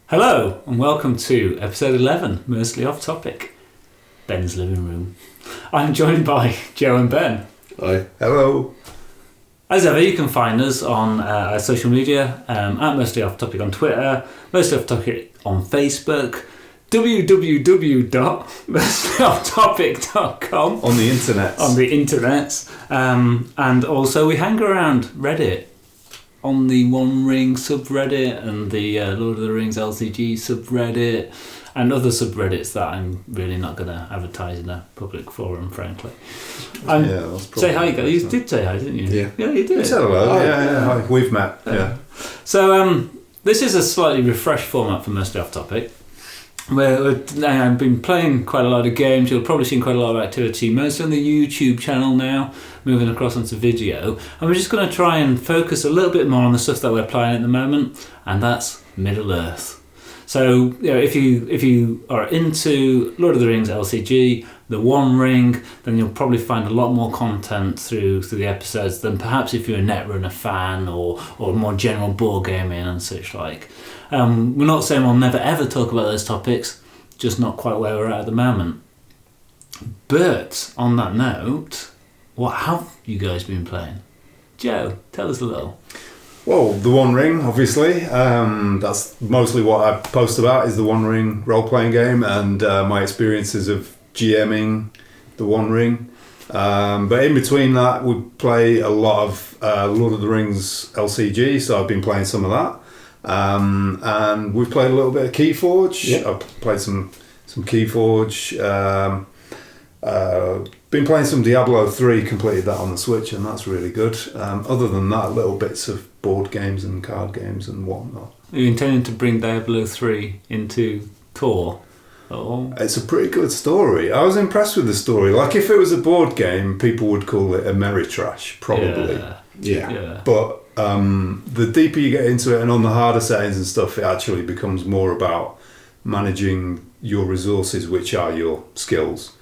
Hello and welcome to episode 11, mostly off topic, Ben's living room. I'm joined by Joe and Ben. Hi. Hello. As ever, you can find us on our social media, at mostly off topic on Twitter, mostly off topic on Facebook, www.mostlyofftopic.com On the internet. on the internet, and also we hang around Reddit on the One Ring subreddit and the Lord of the Rings LCG subreddit and other subreddits that I'm really not going to advertise in a public forum, frankly. Say hi, guys. You did say hi, didn't you? Yeah. Yeah, you did. We said hello. Yeah. Hi. We've met. Yeah. So this is a slightly refreshed format for Mostly Off Topic. I've been playing quite a lot of games. You'll probably seen quite a lot of activity, mostly on the YouTube channel now, moving across onto video. And we're just going to try and focus a little bit more on the stuff that we're playing at the moment, and that's Middle-earth. So, if you are into Lord of the Rings LCG, the One Ring, then you'll probably find a lot more content through the episodes than perhaps if you're a Netrunner fan or more general board gaming and such like. We're not saying we'll never ever talk about those topics, just not quite where we're at the moment. But on that note, what have you guys been playing? Joe, tell us a little. Well, the One Ring, obviously. That's mostly what I post about is the One Ring Roleplaying Game and my experiences of GMing the One Ring. But in between that, we play a lot of Lord of the Rings LCG, so I've been playing some of that. And we've played a little bit of Keyforge. Yep. I've played some Keyforge. Been playing some Diablo 3, completed that on the Switch, and that's really good. Other than that, little bits of board games and card games and whatnot. Are you intending to bring Diablo 3 into Tor? Oh. It's a pretty good story. I was impressed with the story. Like, if it was a board game, people would call it Ameritrash, probably. Yeah. But the deeper you get into it and on the harder settings and stuff, it actually becomes more about managing your resources, which are your skills.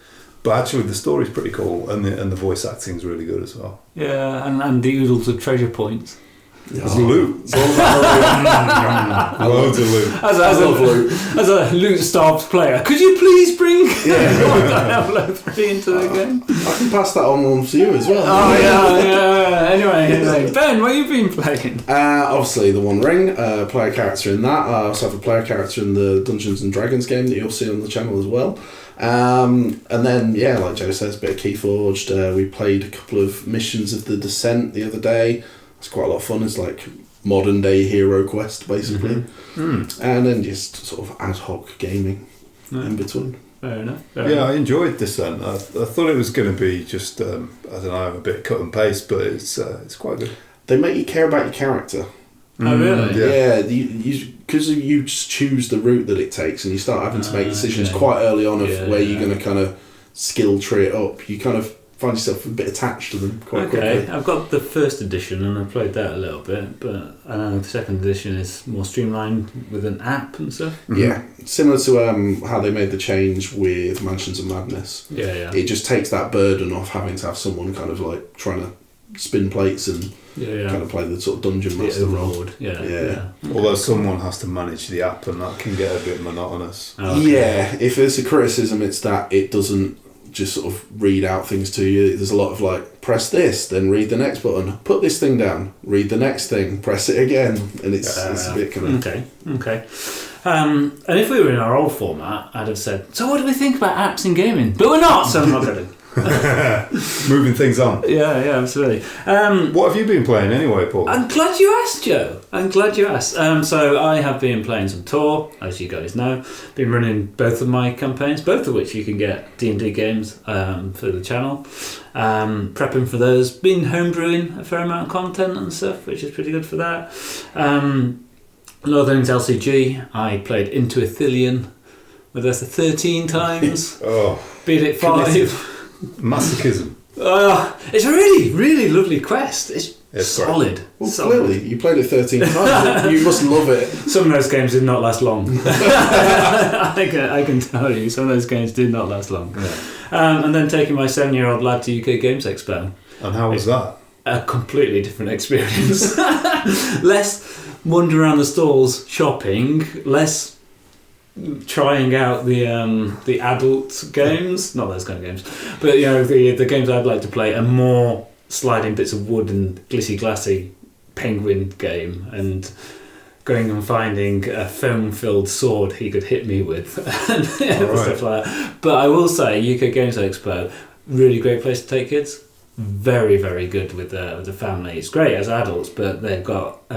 But actually the story's pretty cool, and the voice acting's really good as well. Yeah, and the oodles of treasure points. There's loot. Loads of loot. As a loot-starved player, could you please bring Diablo 3 into the game? I can pass that on to you as well. Oh, yeah. Anyway, Ben, what have you been playing? Obviously, the One Ring, player character in that. I also have a player character in the Dungeons and Dragons game that you'll see on the channel as well. And then, like Joe says, a bit of Keyforged. We played a couple of missions of the Descent the other day. It's quite a lot of fun. It's like modern day Hero Quest, basically. And then just sort of ad hoc gaming in between. Fair enough. I enjoyed Descent. I thought it was going to be just, I don't know, a bit cut and paste, but it's quite good. They make you care about your character. Oh, really? Yeah, because you just choose the route that it takes, and you start having to make decisions quite early on of where you're going to kind of skill tree it up. You kind of find yourself a bit attached to them quite quickly. I've got the first edition and I've played that a little bit, but I know the second edition is more streamlined with an app and stuff. Yeah, similar to how they made the change with Mansions of Madness. Yeah. It just takes that burden off having to have someone kind of like trying to spin plates and kind of play the sort of dungeon master role. Yeah. Although someone has to manage the app, and that can get a bit monotonous. Yeah, if there's a criticism, it's that it doesn't just sort of read out things to you. There's a lot of like, press this, then read the next button, put this thing down, read the next thing, press it again, and it's a bit kind of... Okay. And if we were in our old format, I'd have said, so what do we think about apps in gaming? But we're not, so I'm not going to. Moving things on. Yeah, absolutely. What have you been playing anyway, Paul? I'm glad you asked, Joe. So I have been playing some Tor, as you guys know. Been running both of my campaigns, both of which you can get D&D games for the channel. Prepping for those. Been homebrewing a fair amount of content and stuff, which is pretty good for that. Lord of the Rings LCG, I played Into Ithilien with us 13 times. Beat it 5. Masochism. It's a really, really lovely quest. It's solid. Well, clearly, you played it 13 times. You must love it. Some of those games did not last long. I can tell you, some of those games did not last long. Yeah. And then taking my 7-year-old lad to UK Games Expo. And how was that? A completely different experience. Less wandering around the stalls shopping, less trying out the adult games, not those kind of games, but the games I'd like to play, and more sliding bits of wood and glitty glassy penguin game, and going and finding a foam-filled sword he could hit me with and stuff like that. But I will say, UK Games Expo, really great place to take kids. Very, very good with the family. It's great as adults, but they've got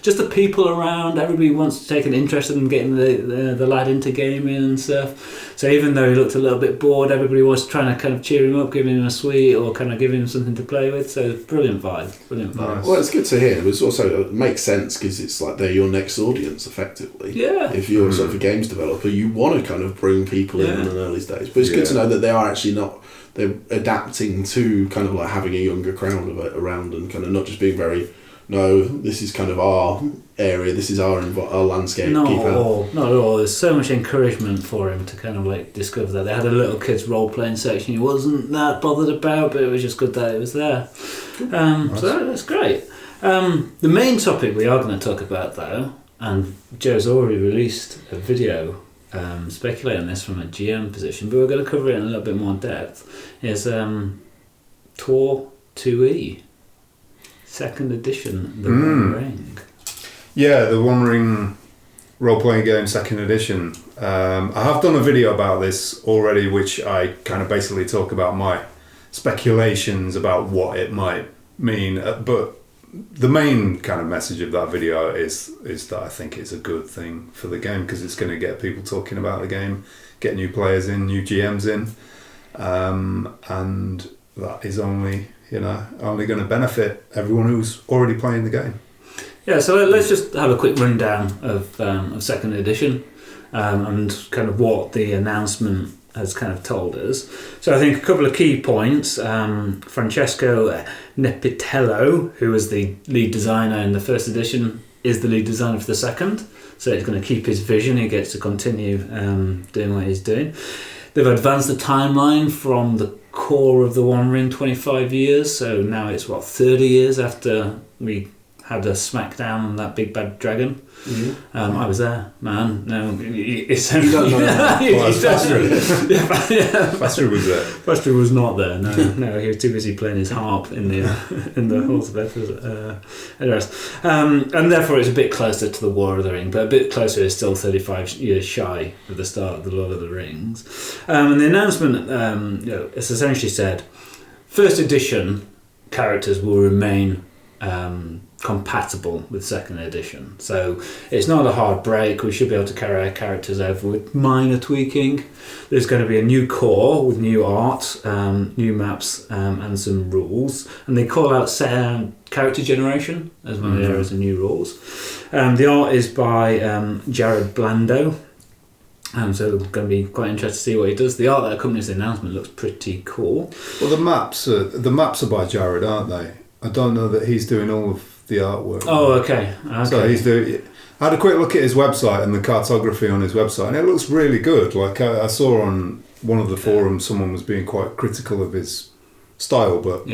just the people around. Everybody wants to take an interest in getting the lad into gaming and stuff. So even though he looked a little bit bored, everybody was trying to kind of cheer him up, give him a sweet, or kind of give him something to play with. So brilliant vibe. Nice. Well, it's good to hear. It also makes sense because it's like they're your next audience, effectively. Yeah. If you're sort of a games developer, you want to kind of bring people in an early stage. But it's good to know that they are actually not. They're adapting to kind of like having a younger crowd of it around, and kind of not just being very, no, this is kind of our area, this is our landscape. Not at all. There's so much encouragement for him to kind of like discover that. They had a little kids role playing section he wasn't that bothered about, but it was just good that it was there. So that's great. The main topic we are going to talk about though, and Joe's already released a video speculating on this from a GM position, but we're going to cover it in a little bit more depth, is Tor 2E, 2nd edition, the One Ring. Yeah, the One Ring Roleplaying Game 2nd edition. I have done a video about this already, which I kind of basically talk about my speculations about what it might mean, but the main kind of message of that video is that I think it's a good thing for the game, because it's going to get people talking about the game, get new players in, new GMs in, and that is only going to benefit everyone who's already playing the game. Yeah, so let's just have a quick rundown of 2nd edition and kind of what the announcement has kind of told us. So I think a couple of key points. Francesco Nepitello, who was the lead designer in the 1st edition, is the lead designer for the 2nd. So he's going to keep his vision. He gets to continue doing what he's doing. They've advanced the timeline from the core of the One Ring 25 years. So now it's 30 years after we had a smackdown on that big bad dragon. Mm-hmm. I was there, man. No, it's you don't know that. Fastry was there. Fastry was not there. No, he was too busy playing his harp in the halls of Bethesda. And therefore, it's a bit closer to the War of the Ring, but a bit closer is still 35 years shy of the start of the Lord of the Rings. And the announcement, it's essentially said, 1st edition characters will remain compatible with 2nd edition, so it's not a hard break. We should be able to carry our characters over with minor tweaking. There's going to be a new core with new art, new maps, and some rules, and they call out character generation as one of the areas of new rules. The art is by Jared Blando, so it's going to be quite interesting to see what he does. The art that accompanies the announcement looks pretty cool. Well, the maps are by Jared, aren't they? I don't know that he's doing all of the artwork. Oh, okay. So he's doing. I had a quick look at his website and the cartography on his website, and it looks really good. Like I saw on one of the forums, someone was being quite critical of his style, but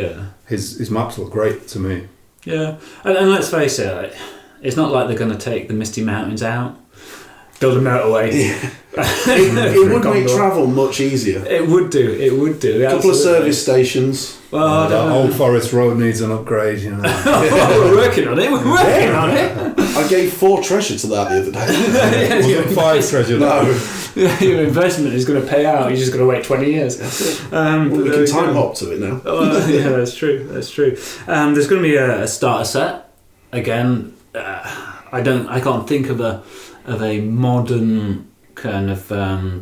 his maps look great to me. Yeah, and let's face it, it's not like they're going to take the Misty Mountains out, build a motorway. Yeah. it would make travel much easier. It would do. A couple of service stations. Well, that Old Forest Road needs an upgrade, We're working on it. I gave 4 treasure to that the other day. Wasn't 5 treasure? No. Your investment is going to pay out. You're just going to wait 20 years. We can time hop to it now. Yeah, that's true. There's going to be a starter set. Again, I can't think of a modern kind of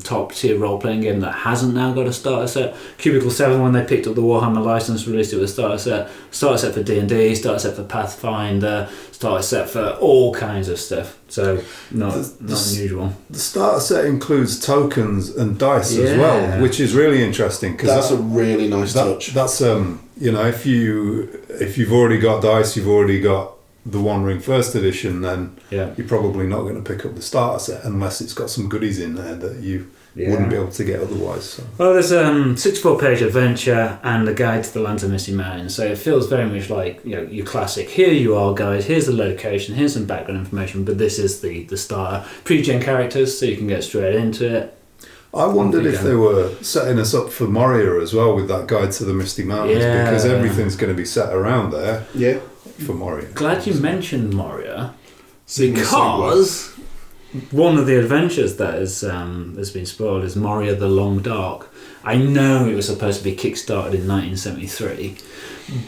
top tier role playing game that hasn't now got a starter set. Cubicle 7, when they picked up the Warhammer license, released it with a starter set for D&D, starter set for Pathfinder, starter set for all kinds of stuff. So not unusual. The starter set includes tokens and dice as well, which is really interesting, because that's a really nice touch. That's if you've already got dice, you've already got the One Ring First Edition, then Yeah. you're probably not going to pick up the starter set unless it's got some goodies in there that you wouldn't be able to get otherwise. So. Well, there's a 64-page adventure and a guide to the Lands of Misty Mountains, so it feels very much like your classic. Here you are, guys. Here's the location. Here's some background information, but this is the starter. Pre-gen characters, so you can get straight into it. I wondered if they were setting us up for Moria as well with that guide to the Misty Mountains, because everything's going to be set around there. Yeah. For Moria. Glad you mentioned Moria, because one of the adventures that has been spoiled is Moria the Long Dark. I know it was supposed to be kickstarted in 1973,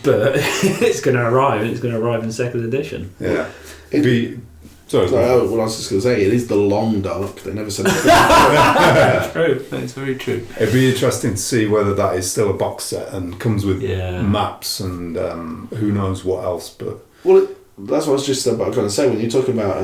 but it's going to arrive. It's going to arrive in second edition. Yeah. Sorry, well, I was just going to say, it is the Long Dark. They never said it. True. That's very true. It'd be interesting to see whether that is still a box set and comes with maps and who knows what else. But that's what I was just about going to say. When you talk about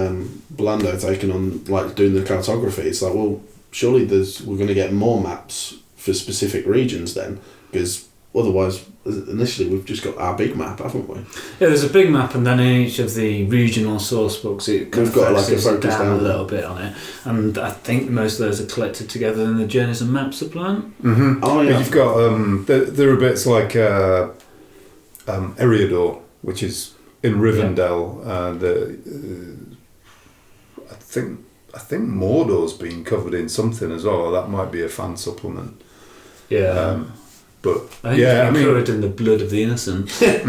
Blando taking on, like, doing the cartography, it's like, well, surely we're going to get more maps for specific regions then, because otherwise, initially, we've just got our big map, haven't we? Yeah, there's a big map, and then in each of the regional source books, it kind of focuses down a little bit on it. And I think most of those are collected together in the Journeys and Maps supplement. Mm-hmm. Oh, yeah. But you've got there are bits like Eriador, which is in Rivendell. I think Mordor's been covered in something as well. That might be a fan supplement. Yeah. But I think covered in the blood of the innocent. But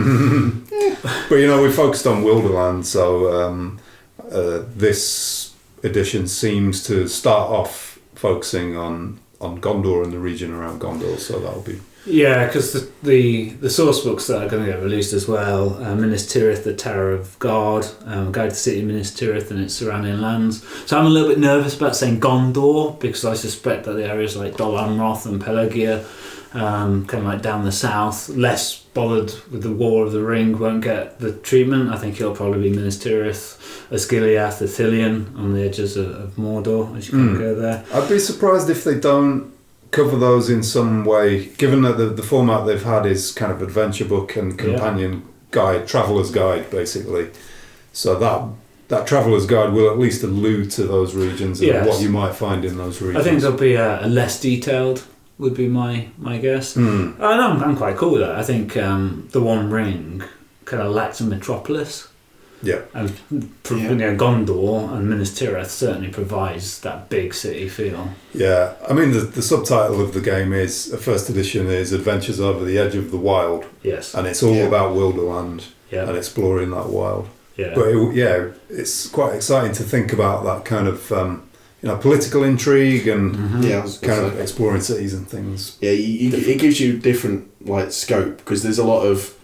we focused on Wilderland, so this edition seems to start off focusing on Gondor and the region around Gondor. So that'll be because the source books that are going to get released as well, Minas Tirith, the Tower of God, Guide to the City of Minas Tirith and its surrounding lands. So I'm a little bit nervous about saying Gondor, because I suspect that the areas like Dol Amroth and Pelagia, kind of like down the south, less bothered with the War of the Ring, won't get the treatment. I think it'll probably be Minas Tirith, Osgiliath, Ithilien on the edges of Mordor, as you can go there. I'd be surprised if they don't cover those in some way, given that the format they've had is kind of adventure book and companion guide, traveller's guide, basically. So that traveller's guide will at least allude to those regions and what you might find in those regions. I think there'll be a less detailed, would be my guess. And I'm quite cool with that. I think the One Ring kind of lacks a metropolis. Yeah. And Gondor and Minas Tirith certainly provides that big city feel. Yeah, I mean the subtitle of the game is first edition is Adventures Over the Edge of the Wild. Yes. And it's all about Wilderland and exploring that wild. Yeah. But it's quite exciting to think about that kind of political intrigue and kind of exploring cities and things. Yeah, it gives you different scope, because there's a lot of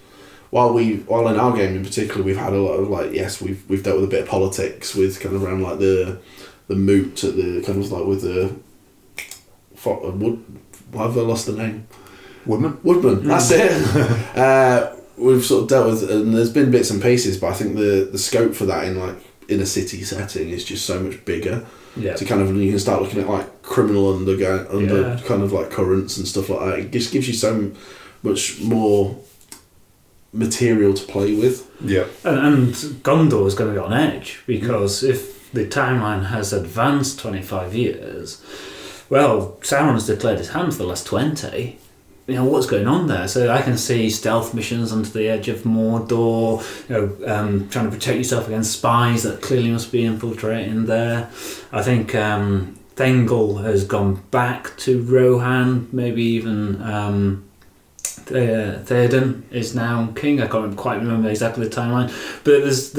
while in our game in particular we've had a lot of we've dealt with a bit of politics with kind of around the moot at the kind of with the why have I lost the name? Woodman. That's it. We've sort of dealt with, and there's been bits and pieces, but I think the scope for that in a city setting is just so much bigger. Yeah. To kind of, you can start looking at criminal under kind of currents and stuff like that. It just gives you so much more material to play with. Yeah. And Gondor is going to be on edge, because if the timeline has advanced 25 years, well, Sauron has declared his hand for the last 20. What's going on there? So I can see stealth missions onto the edge of Mordor, trying to protect yourself against spies that clearly must be infiltrating there. I think Thengel has gone back to Rohan, maybe even Theoden is now king. I can't quite remember exactly the timeline, but there's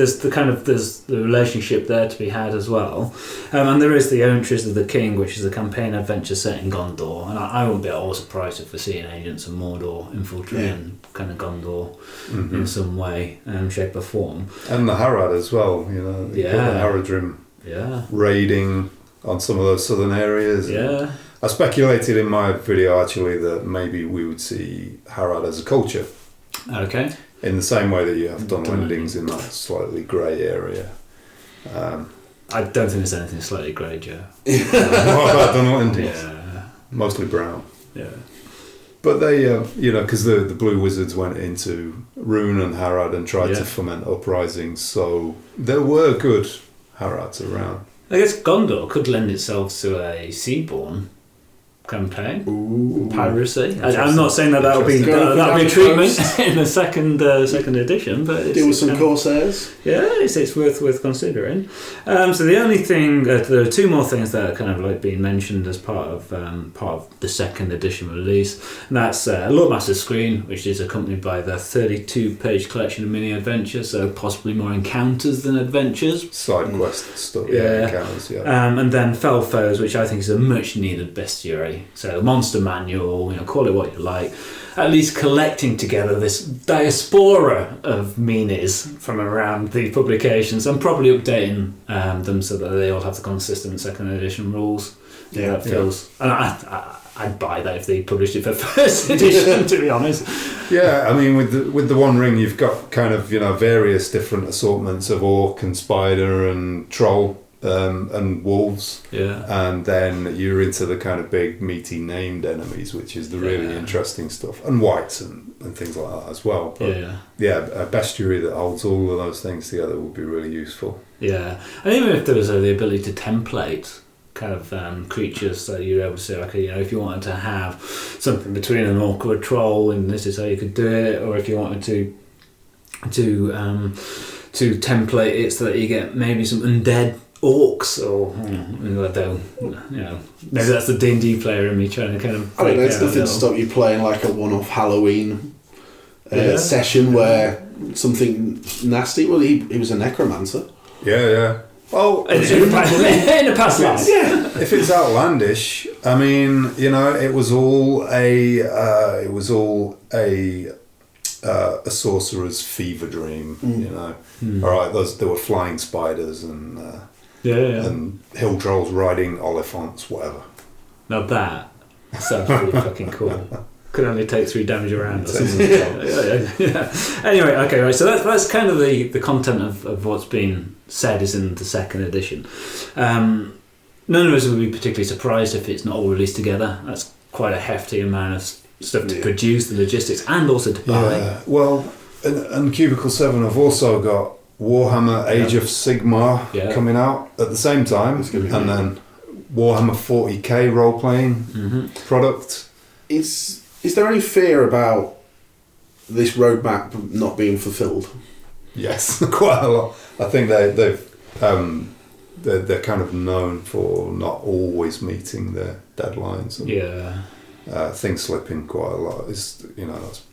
the relationship there to be had as well, and there is the Entries of the King, which is a campaign adventure set in Gondor, and I won't be at all surprised if we're seeing agents of Mordor infiltrating kind of Gondor in some way, shape or form, and the Harad as well. The Haradrim raiding on some of those southern areas. Yeah. I speculated in my video actually that maybe we would see Harad as a culture. Okay. In the same way that you have Dunlendings in that slightly grey area. I don't think there's anything slightly grey, Joe. What about Dunlendings? Yeah. Mostly brown. Yeah. But they, because the Blue Wizards went into Rune and Harad and tried to foment uprisings, so there were good Harads around. I guess Gondor could lend itself to a Seaborn campaign. Ooh. Piracy. I'm not saying that'll be a treatment in the second edition, but it's, deal with some Corsairs. Yeah, it's worth considering. So the only thing, there are two more things that are kind of like being mentioned as part of the second edition release. And that's a Lordmaster screen, which is accompanied by the 32-page collection of mini adventures, so possibly more encounters than adventures. Side quest stuff, encounters, and then Fell Foes, which I think is a much needed bestiary. So monster manual, call it what you like. At least collecting together this diaspora of minis from around the publications and probably updating them so that they all have the consistent second edition rules. Yeah, that feels. And I'd buy that if they published it for first edition, to be honest. Yeah, I mean, with the One Ring, you've got kind of various different assortments of orc and spider and troll. And wolves, and then you're into the kind of big meaty named enemies, which is the really interesting stuff, and whites and things like that as well. But a bestiary that holds all of those things together would be really useful. Yeah, and even if there was the ability to template kind of creatures, so you're able to say, okay, if you wanted to have something between an orc or a troll, and this is how you could do it, or if you wanted to template it so that you get maybe some undead orcs, or maybe that's the D&D player in me trying to kind of. I don't know. It's nothing to stop you playing like a one-off Halloween session where something nasty. Well, he was a necromancer. Yeah. Well, in a past life. Yeah. If it's outlandish, I mean, it was all a sorcerer's fever dream. All right, there were flying spiders and. And hill trolls riding Oliphants, whatever. Now that sounds pretty fucking cool. Could only take 3 damage around. Or something. Anyway, okay, right. So that's kind of the content of what's been said is in the second edition. None of us would be particularly surprised if it's not all released together. That's quite a hefty amount of stuff to produce, the logistics, and also to buy. Yeah. Well, and Cubicle 7 have also got Warhammer Age of Sigmar coming out at the same time, and then Warhammer 40k role-playing product. Is there any fear about this roadmap not being fulfilled? Yes, quite a lot. I think they're kind of known for not always meeting their deadlines. And, things slipping quite a lot. That's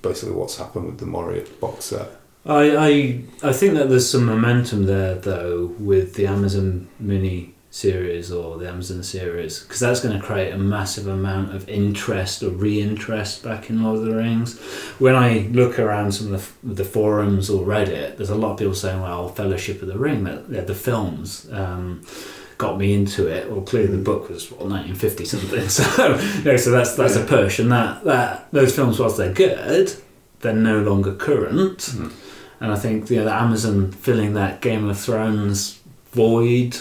basically what's happened with the Moriat box set. I think that there's some momentum there though with the Amazon mini series or the Amazon series, because that's going to create a massive amount of interest or re-interest back in Lord of the Rings. When I look around some of the forums or Reddit, there's a lot of people saying, well, Fellowship of the Ring, the films got me into it. Well, clearly the book was 1950 something, so that's a push, and that those films, whilst they're good, they're no longer current. And I think the Amazon filling that Game of Thrones void,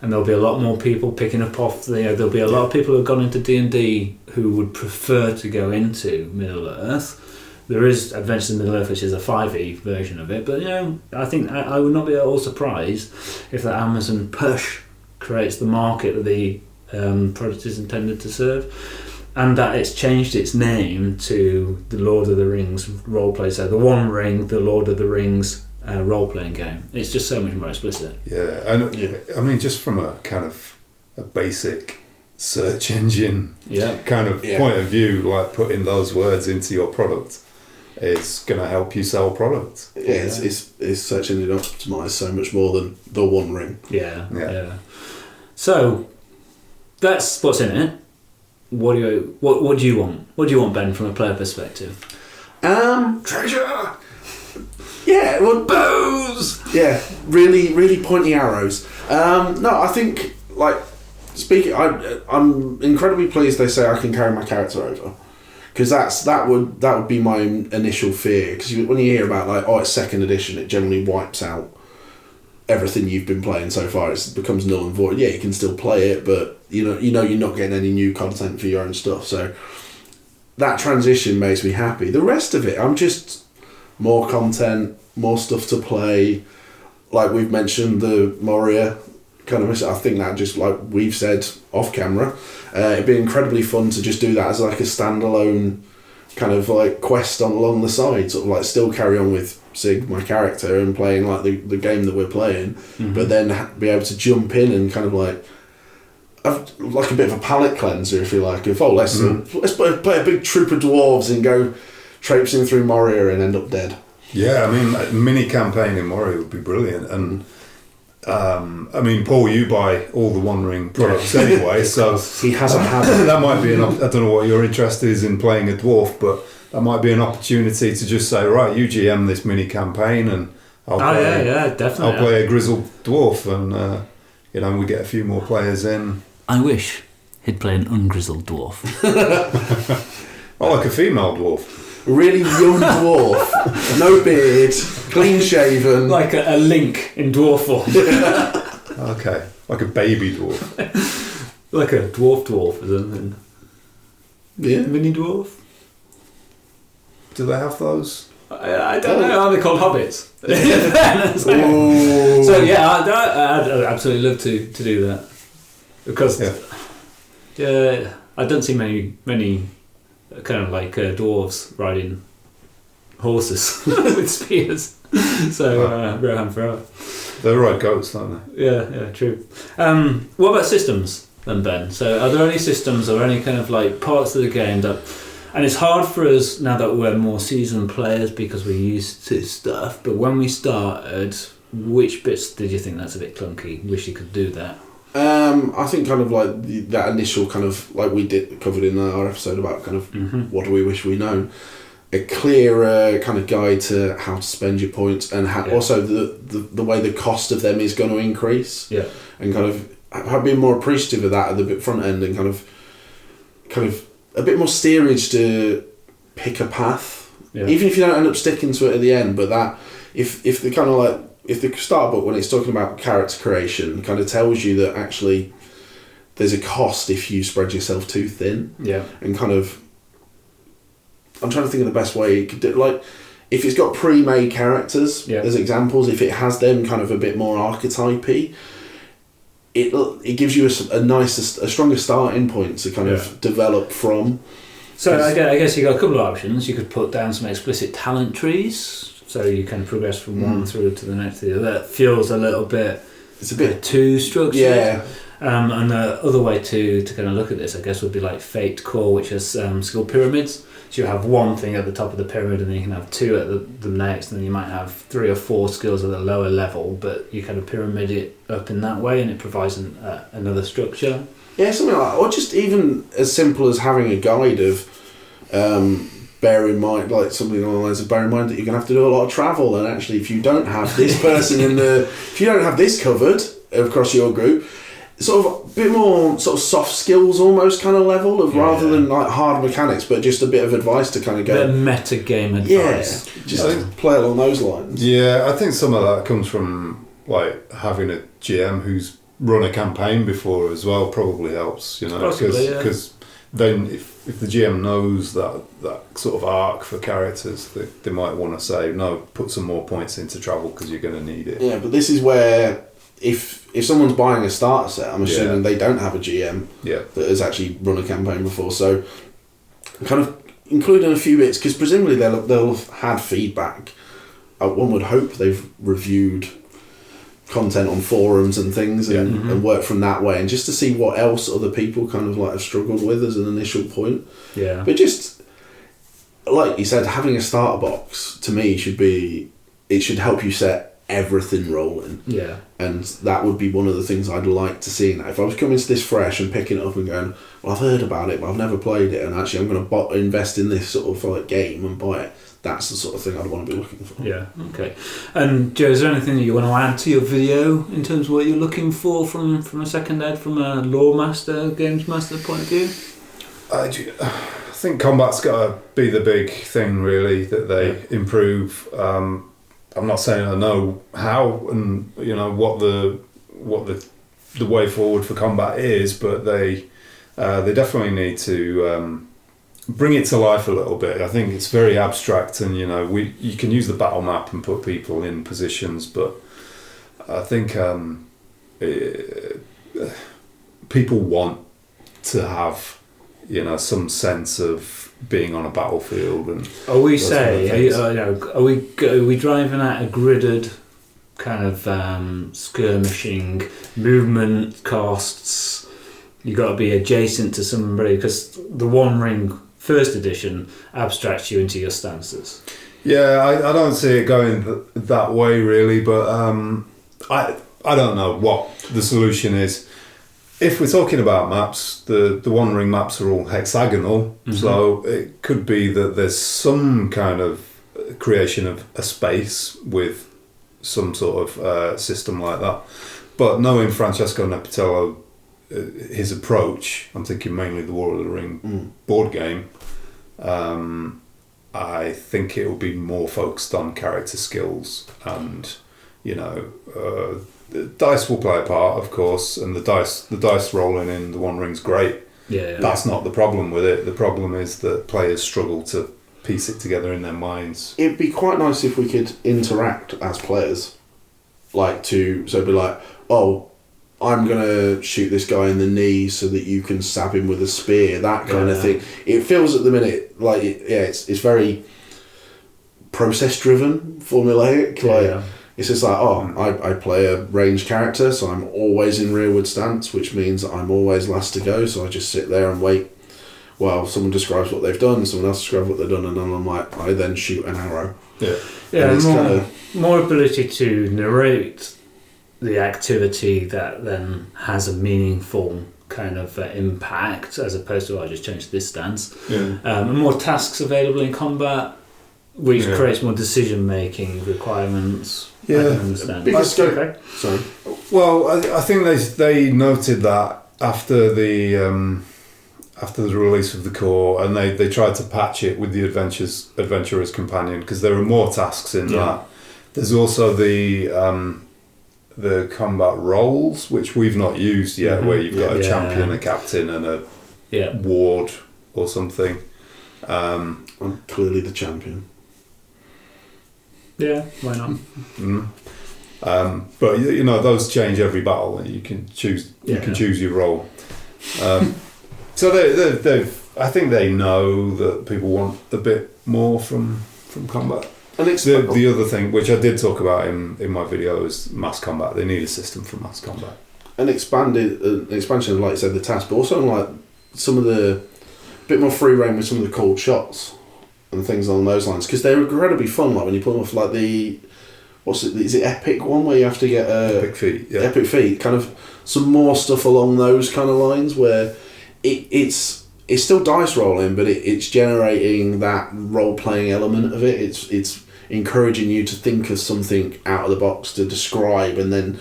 and there'll be a lot more people picking up off there'll be a lot of people who have gone into D&D who would prefer to go into Middle Earth. There is Adventures in Middle Earth, which is a 5e version of it, but I think I would not be at all surprised if that Amazon push creates the market that the product is intended to serve. And that it's changed its name to the Lord of the Rings roleplay. So the One Ring, the Lord of the Rings role-playing game. It's just so much more explicit. Yeah, and I mean, just from a kind of a basic search engine kind of point of view, like putting those words into your product is going to help you sell product. Yeah, it's search engine optimized so much more than the One Ring. Yeah. So that's what's in it. What do you want? What do you want, Ben, from a player perspective? Treasure. Yeah, well, bows. Yeah, really, really pointy arrows. No, I think I'm incredibly pleased they say I can carry my character over, because that would be my initial fear. Because when you hear about it's second edition, it generally wipes out everything you've been playing so far. It becomes null and void. Yeah, you can still play it, but you know you're not getting any new content for your own stuff. So that transition makes me happy. The rest of it, I'm just more content, more stuff to play. Like we've mentioned, the Moria kind of, I think that just like we've said off camera, it'd be incredibly fun to just do that as like a standalone kind of like quest along the side, sort of like still carry on with Sig, my character, and playing like the game that we're playing, but then be able to jump in and kind of like a bit of a palate cleanser, if you like, of let's play a big troop of dwarves and go traipsing through Moria and end up dead. Yeah, I mean, a mini campaign in Moria would be brilliant. And I mean, Paul, you buy all the One Ring products anyway, so he has a habit. That might be I don't know what your interest is in playing a dwarf, but that might be an opportunity to just say, right, you GM this mini campaign, and I'll definitely. I'll play a grizzled dwarf, and we get a few more players in. I wish he'd play an ungrizzled dwarf. I like a female dwarf. Really young dwarf, no beard, clean shaven, like a Link in dwarf form. Okay, like a baby dwarf. Like a dwarf or something. Yeah, mini dwarf. Do they have those? I don't know. Are they called hobbits? Ooh. So yeah, I'd absolutely love to do that, because I don't see many kind of like dwarves riding horses with spears. So Rohan forever. They're right goats, aren't they? Yeah, true. What about systems then, Ben? So are there any systems or any kind of like parts of the game that, and it's hard for us now that we're more seasoned players because we're used to stuff, but when we started, which bits did you think that's a bit clunky? Wish you could do that? I think kind of like that initial kind of like we did covered in our episode about kind of what do we wish we known, a clearer kind of guide to how to spend your points, and also the way the cost of them is going to increase, and kind of I've been more appreciative of that at the front end, and kind of a bit more steerage to pick a path, even if you don't end up sticking to it at the end, but that if the kind of like if the start book, when it's talking about character creation, kind of tells you that actually there's a cost if you spread yourself too thin. Yeah. And kind of, I'm trying to think of the best way it could do. Like, if it's got pre-made characters as examples, if it has them kind of a bit more archetypey, it gives you a stronger starting point to kind of develop from. So I guess you got a couple of options. You could put down some explicit talent trees. So you can progress from one through to the next. That feels a little bit. It's a bit too structured. Yeah. And the other way to kind of look at this, I guess, would be like Fate Core, which has skill pyramids. So you have one thing at the top of the pyramid, and then you can have two at the next, and then you might have 3 or 4 skills at the lower level. But you kind of pyramid it up in that way, and it provides another structure. Yeah, something like that, or just even as simple as having a guide of. Bear in mind, like something along the lines of bear in mind that you're going to have to do a lot of travel, and actually if you don't have this person if you don't have this covered across your group, sort of a bit more sort of soft skills almost kind of level of rather than like hard mechanics, but just a bit of advice to kind of go... The meta game advice. Yeah, just play along those lines. Yeah, I think some of that comes from like having a GM who's run a campaign before as well probably helps, because then if the GM knows that sort of arc for characters, they might want to say, no, put some more points into travel because you're going to need it. Yeah, but this is where if someone's buying a starter set, I'm assuming they don't have a GM that has actually run a campaign before, so kind of including a few bits, because presumably they'll have had feedback. One would hope they've reviewed content on forums and things and work from that way, and just to see what else other people kind of like have struggled with as an initial point. Yeah. But just like you said, having a starter box to me should help you set everything rolling. Yeah. And that would be one of the things I'd like to see. Now, if I was coming to this fresh and picking it up and going, well, I've heard about it, but I've never played it, and actually I'm going to invest in this sort of like game and buy it. That's the sort of thing I'd want to be looking for. Yeah, okay. And Joe, is there anything that you want to add to your video in terms of what you're looking for from a second ed, from a lore master, games master point of view? I think combat's got to be the big thing, really, that they improve. I'm not saying I know how and what the way forward for combat is, but they definitely need to bring it to life a little bit. I think it's very abstract, and you can use the battle map and put people in positions, but I think people want to have some sense of being on a battlefield. And are we driving at a gridded kind of skirmishing movement costs? You got to be adjacent to somebody, because the One Ring first edition abstracts you into your stances. Yeah, I don't see it going that way really, but I don't know what the solution is. If we're talking about maps, the One Ring maps are all hexagonal, so it could be that there's some kind of creation of a space with some sort of system like that. But knowing Francesco Nepitello, his approach, I'm thinking mainly the War of the Ring board game, I think it will be more focused on character skills, and the dice will play a part, of course, and the dice rolling in the One Ring's great. Yeah. That's not the problem with it. The problem is that players struggle to piece it together in their minds. It'd be quite nice if we could interact as players, so be like, oh, I'm gonna shoot this guy in the knee so that you can stab him with a spear, that kind of thing. It feels at the minute like it's very process driven, formulaic. It's just like, I play a ranged character, so I'm always in rearward stance, which means I'm always last to go, so I just sit there and wait while someone describes what they've done, someone else describes what they've done, and then I then shoot an arrow. More ability to narrate the activity that then has a meaningful kind of impact, as opposed to I just changed this stance. And more tasks available in combat, which creates more decision-making requirements. I can understand. Okay. Sorry. Well, I think they noted that after the release of the core, and they tried to patch it with the Adventurer's Companion, because there are more tasks in that. There's also the combat roles, which we've not used yet, where you've got a champion, a captain, and a ward or something. I'm clearly the champion. Yeah, why not? But those change every battle, and you can choose. You can choose your role. So I think they know that people want a bit more from combat. And the other thing, which I did talk about in my video, is mass combat. They need a system for mass combat. An expansion of, like you said, the task, but also like some of the bit more free reign with some of the cold shots and things along those lines, because they're incredibly fun. Like when you pull them off, like is it epic one where you have to get epic feat, kind of some more stuff along those kind of lines where it's still dice rolling, but it's generating that role playing element of it. It's encouraging you to think of something out of the box to describe, and then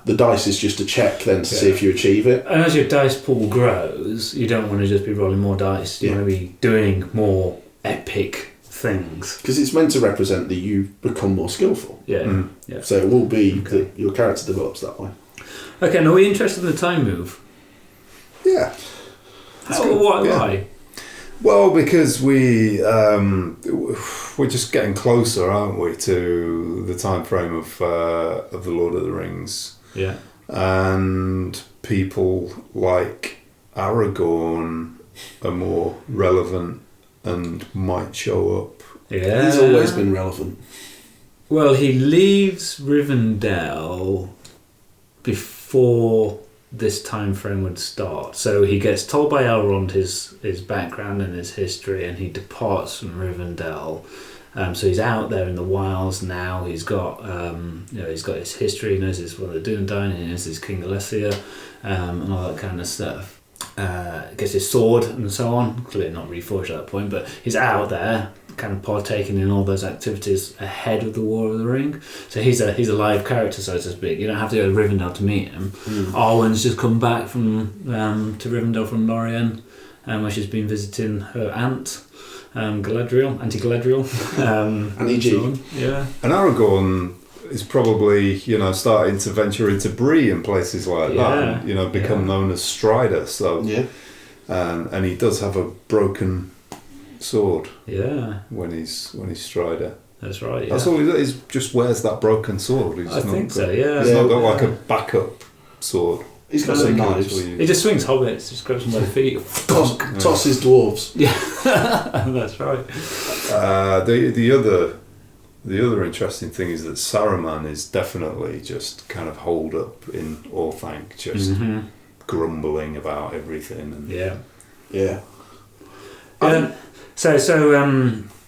the dice is just a check then to see if you achieve it. And as your dice pool grows, you don't want to just be rolling more dice. You want to be doing more epic things, because it's meant to represent that you become more skillful. So it will be that your character develops that way. Okay, now are we interested in the time move? Yeah. Why? Well, because we're just getting closer, aren't we, to the time frame of the Lord of the Rings? Yeah. And people like Aragorn are more relevant and might show up. Yeah. He's always been relevant. Well, he leaves Rivendell before this time frame would start. So he gets told by Elrond his background and his history, and he departs from Rivendell. So he's out there in the wilds now. He's got he's got his history. He knows he's one of the Dúnedain. He knows he's King Alessia, and all that kind of stuff. Gets his sword and so on. Clearly not reforged at that point, but he's out there, kind of partaking in all those activities ahead of the War of the Ring. So he's a live character, so to speak. You don't have to go to Rivendell to meet him. Arwen's just come back from to Rivendell from Lorien, where she's been visiting her aunt, Galadriel, Auntie Galadriel. Auntie G. Yeah. And Aragorn is probably starting to venture into Bree and places like that, and become known as Strider. So and he does have a broken sword Yeah, when he's Strider. that's right. Yeah. That's all he does. He just wears that broken sword. I think so. Yeah. He's not got like a backup sword. He's got some knives. He just swings hobbits, just grabs them by the feet. Tosses dwarves. Yeah, that's right. The other interesting thing is that Saruman is definitely just kind of holed up in Orthanc, just grumbling about everything. And Yeah.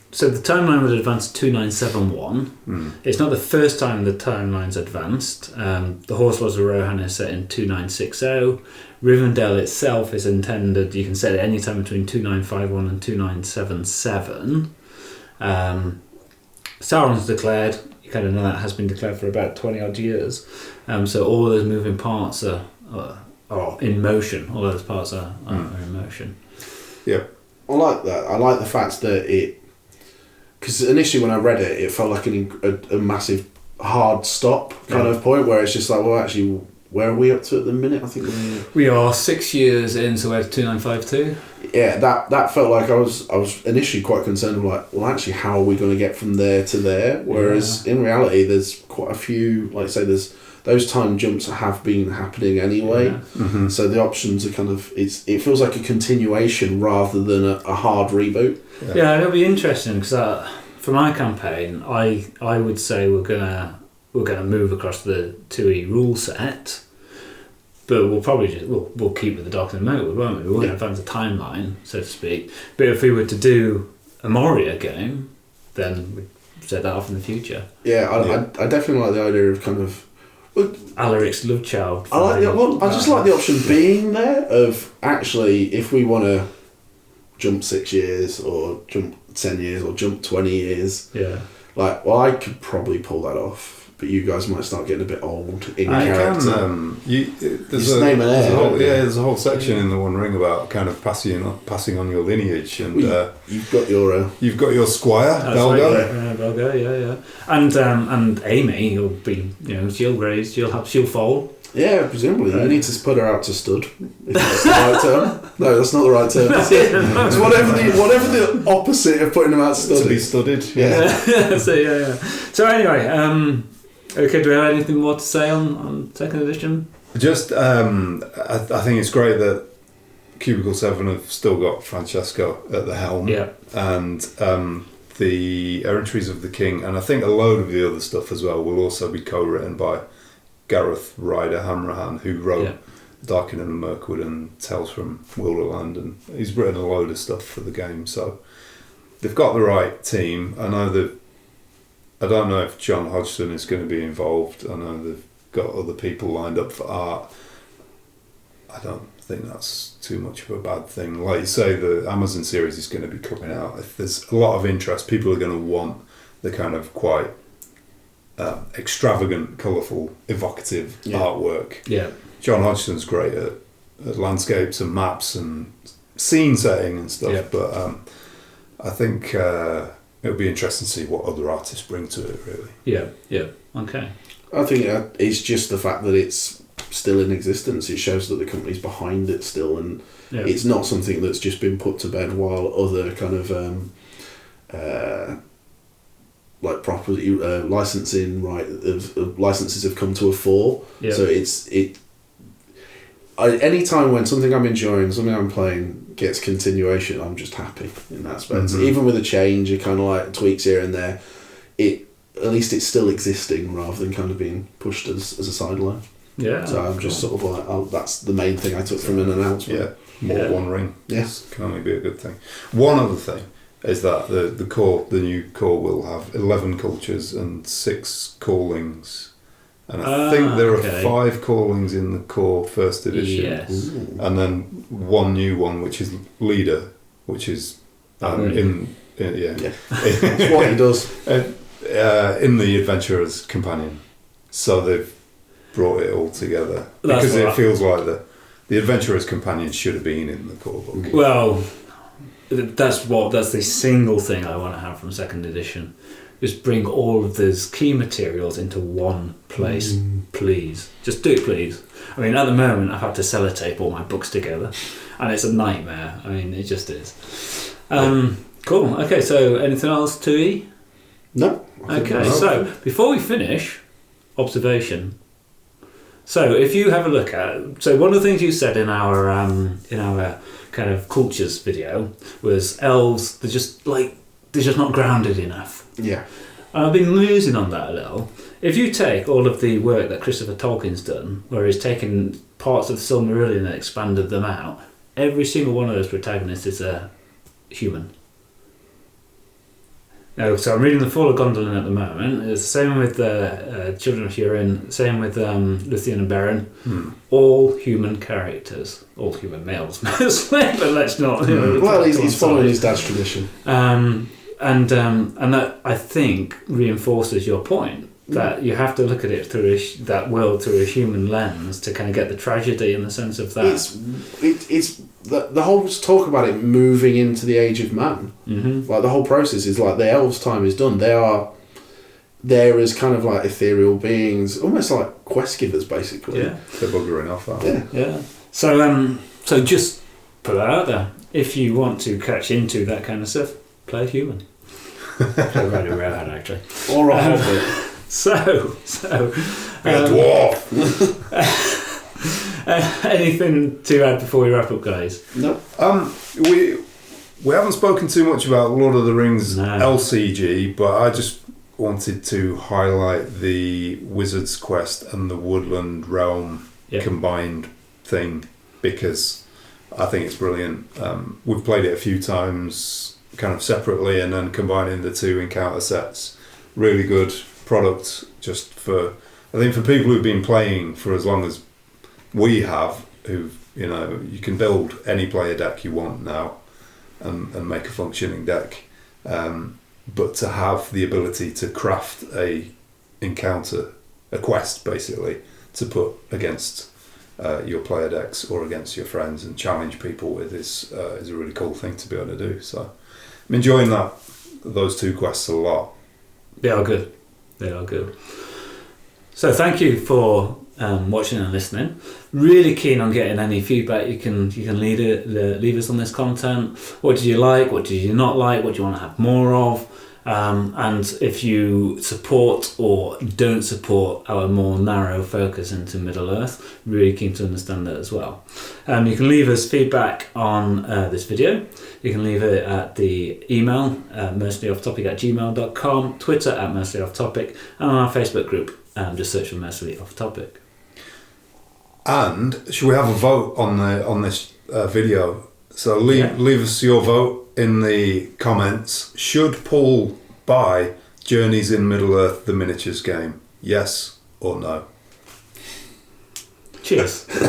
So the timeline would advance to 2971. It's not the first time the timeline's advanced. The Horse Laws of Rohan is set in 2960. Rivendell itself is intended, you can set it any time between 2951 and 2977. Sauron's declared, you kind of know that has been declared for about 20 odd years. So all those moving parts are in motion. All those parts are in motion. Yeah. I like that. I like the fact that it... Because initially when I read it, it felt like a massive hard stop kind of point where it's just like, well, actually, where are we up to at the minute? I think we are 6 years in, so we're 2952. Yeah, that felt like I was initially quite concerned. Like, well, actually, how are we going to get from there to there? Whereas in reality, there's quite a few. Like, say, there's those time jumps have been happening anyway. Yeah. So the options are kind of it feels like a continuation rather than a hard reboot. Yeah, it'll be interesting because for my campaign, I would say we're gonna move across the 2E rule set, but we'll probably just we'll keep with the Dark and Moat, won't we? We won't advance the timeline, so to speak. But if we were to do a Moria game, then we'd set that off in the future. Yeah, I definitely like the idea of kind of. Alaric's love child. I just like the option being there of actually if we want to jump 6 years or jump 10 years or jump 20 years. Yeah. Like, well, I could probably pull that off, but you guys might start getting a bit old in character. There's a whole section in the One Ring about kind of passing on your lineage, and you've got your squire, Belga, yeah, and Amy, you'll be, she'll raise, she'll fall. Yeah, presumably. You need to put her out to stud, if that's the right term. No, that's not the right term. It's whatever the opposite of putting them out to stud. To be studied, yeah. So anyway, okay, do we have anything more to say on second edition? Just, I think it's great that Cubicle 7 have still got Francesco at the helm. Yeah. And the Errantries of the King, and I think a load of the other stuff as well, will also be co-written by Gareth Ryder Hamrahan, who wrote Darkin and Mirkwood and Tales from Wilderland, and he's written a load of stuff for the game. So they've got the right team. I don't know if John Hodgson is going to be involved. I know they've got other people lined up for art. I don't think that's too much of a bad thing. Like you say, the Amazon series is going to be coming out. If there's a lot of interest, people are going to want the kind of quite extravagant, colourful, evocative artwork. Yeah. John Hodgson's great at landscapes and maps and scene setting and stuff. Yeah. But I think it'll be interesting to see what other artists bring to it, really. Yeah. Okay. I think it's just the fact that it's still in existence. It shows that the company's behind it still, and it's not something that's just been put to bed while other kind of like property licensing licenses have come to a fore. Yeah. So any time when something I'm enjoying, something I'm playing gets continuation, I'm just happy in that aspect. Mm-hmm. Even with a change, it kind of like tweaks here and there. At least it's still existing rather than kind of being pushed as a sideline. Yeah. So I'm just sort of like, that's the main thing I took from an announcement. Yeah. More One Ring. Yes. Can only be a good thing. One other thing is that the new core will have 11 cultures and 6 callings. And I think there are 5 callings in the core first edition. Yes. And then one new one, which is leader, which is That's what he does. In the Adventurer's Companion. So they've brought it all together. Because it feels like the Adventurer's Companion should have been in the core book. Well, that's the single thing I want to have from second edition. Just bring all of those key materials into one place, please. Just do it, please. I mean, at the moment, I've had to sellotape all my books together, and it's a nightmare. I mean, it just is. Cool. Okay, so anything else to E? No. Okay, so before we finish, observation. So if you have a look at, so one of the things you said in our kind of cultures video was elves. They're just not grounded enough. Yeah. And I've been musing on that a little. If you take all of the work that Christopher Tolkien's done, where he's taken parts of the Silmarillion and expanded them out, every single one of those protagonists is a human. No, so I'm reading the Fall of Gondolin at the moment. It's the same with Children of Hurin, same with Luthien and Beren. All human characters, all human males mostly, but let's not. Well, he's following his dad's tradition. And that, I think, reinforces your point that you have to look at it through that world through a human lens to kind of get the tragedy in the sense of that. It's the whole talk about it moving into the age of man. Mm-hmm. Like the whole process is like the elves' time is done. They are there as kind of like ethereal beings, almost like quest givers, basically. Yeah, they're buggering off. Yeah. So just put that out there. If you want to catch into that kind of stuff, play a human. Play a very rare hand, actually. Or a hobbit. So dwarf. anything to add before we wrap up, guys? No. We haven't spoken too much about Lord of the Rings No. LCG, but I just wanted to highlight the Wizard's Quest and the Woodland Realm combined thing because I think it's brilliant. We've played it a few times, kind of separately, and then combining the two encounter sets. Really good product, just for I think for people who've been playing for as long as we have, you can build any player deck you want now and make a functioning deck, but to have the ability to craft a quest basically to put against your player decks or against your friends and challenge people with is a really cool thing to be able to do. So I'm enjoying those two quests a lot. They are good. So thank you for watching and listening. Really keen on getting any feedback you can leave us on this content. What did you like? What did you not like? What do you want to have more of? And if you support or don't support our more narrow focus into Middle Earth, really keen to understand that as well. You can leave us feedback on this video. You can leave it at the email, mercenaryofftopic@gmail.com, Twitter @mercenaryofftopic, and on our Facebook group, just search for Mercenary Off Topic. And should we have a vote on this video? So leave us your vote in the comments. Should Paul buy Journeys in Middle-earth, the miniatures game? Yes or no? Cheers. Okay,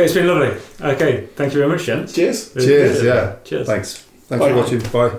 it's been lovely. Okay, thank you very much, gents. Cheers. Cheers, yeah. Cheers. Thanks Bye. for watching. Bye.